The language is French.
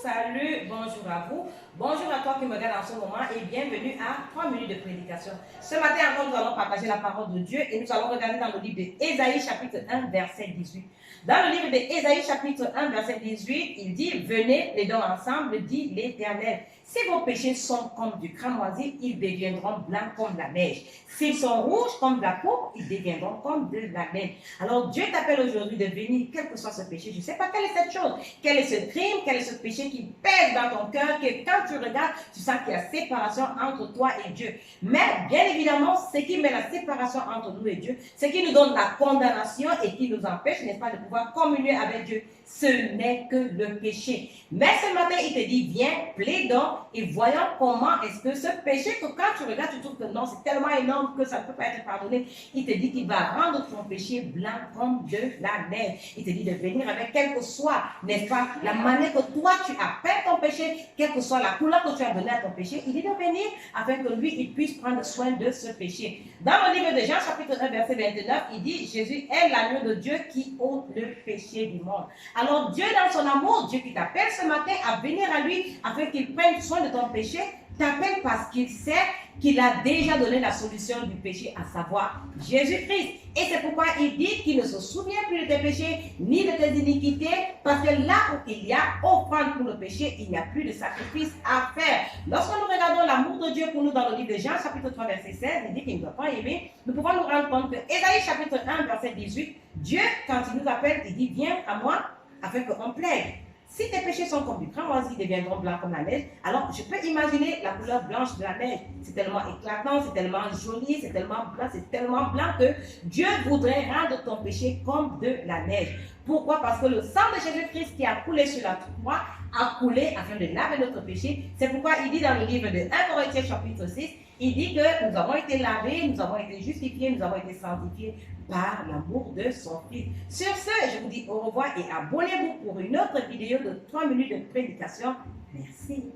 salut, bonjour à vous. Bonjour à toi qui me regarde en ce moment et bienvenue à 3 minutes de prédication. Ce matin encore, nous allons partager la parole de Dieu et nous allons regarder dans le livre d'Ésaïe chapitre 1 verset 18. Dans le livre d'Ésaïe chapitre 1 verset 18, il dit « Venez les deux ensemble, dit l'Éternel. Si vos péchés sont comme du cramoisi, ils deviendront blancs comme la neige. S'ils sont rouges comme de la peau, ils deviendront comme de la neige. » Alors Dieu t'appelle aujourd'hui de venir, quel que soit ce péché. Je ne sais pas quelle est cette chose, quel est ce crime, quel est ce péché qui pèse dans ton cœur, que quand tu regardes, tu sens qu'il y a séparation entre toi et Dieu. Mais bien évidemment, ce qui met la séparation entre nous et Dieu, ce qui nous donne la condamnation et qui nous empêche, n'est-ce pas, de pouvoir communier avec Dieu, ce n'est que le péché. Mais ce matin, il te dit, viens, plaidons et voyons comment est-ce que ce péché, que quand tu regardes, tu trouves que non, c'est tellement énorme que ça ne peut pas être pardonné. Il te dit qu'il va rendre ton péché blanc comme de la neige. Il te dit de venir avec quel que soit, n'est-ce pas, la manière que toi tu as peint ton péché, quelle que soit la couleur que tu as donnée à ton péché, il dit de venir afin que lui, il puisse prendre soin de ce péché. Dans le livre de Jean, chapitre 1, verset 29, il dit, Jésus est l'agneau de Dieu qui ôte le péché du monde. Alors Dieu, dans son amour, Dieu qui t'appelle ce matin à venir à lui afin qu'il prenne soin de ton péché, t'appelle parce qu'il sait qu'il a déjà donné la solution du péché, à savoir Jésus-Christ. Et c'est pourquoi il dit qu'il ne se souvient plus de tes péchés, ni de tes iniquités, parce que là où il y a offrande pour le péché, il n'y a plus de sacrifice à faire. Lorsque nous regardons l'amour de Dieu pour nous dans le livre de Jean, chapitre 3, verset 16, il dit qu'il ne doit pas aimer, nous pouvons nous rendre compte que Ésaïe, chapitre 1, verset 18, Dieu, quand il nous appelle, il dit, viens à moi, afin qu'on plaide. Si tes péchés sont comme du cramoisi, ils deviendront blancs comme la neige. Alors, je peux imaginer la couleur blanche de la neige. C'est tellement éclatant, c'est tellement joli, c'est tellement blanc que Dieu voudrait rendre ton péché comme de la neige. Pourquoi? Parce que le sang de Jésus-Christ qui a coulé sur la croix a coulé afin de laver notre péché. C'est pourquoi il dit dans le livre de 1 Corinthiens chapitre 6, il dit que nous avons été lavés, nous avons été justifiés, nous avons été sanctifiés par l'amour de son Fils. Sur ce, je vous dis au revoir et abonnez-vous pour une autre vidéo de 3 minutes de prédication. Merci.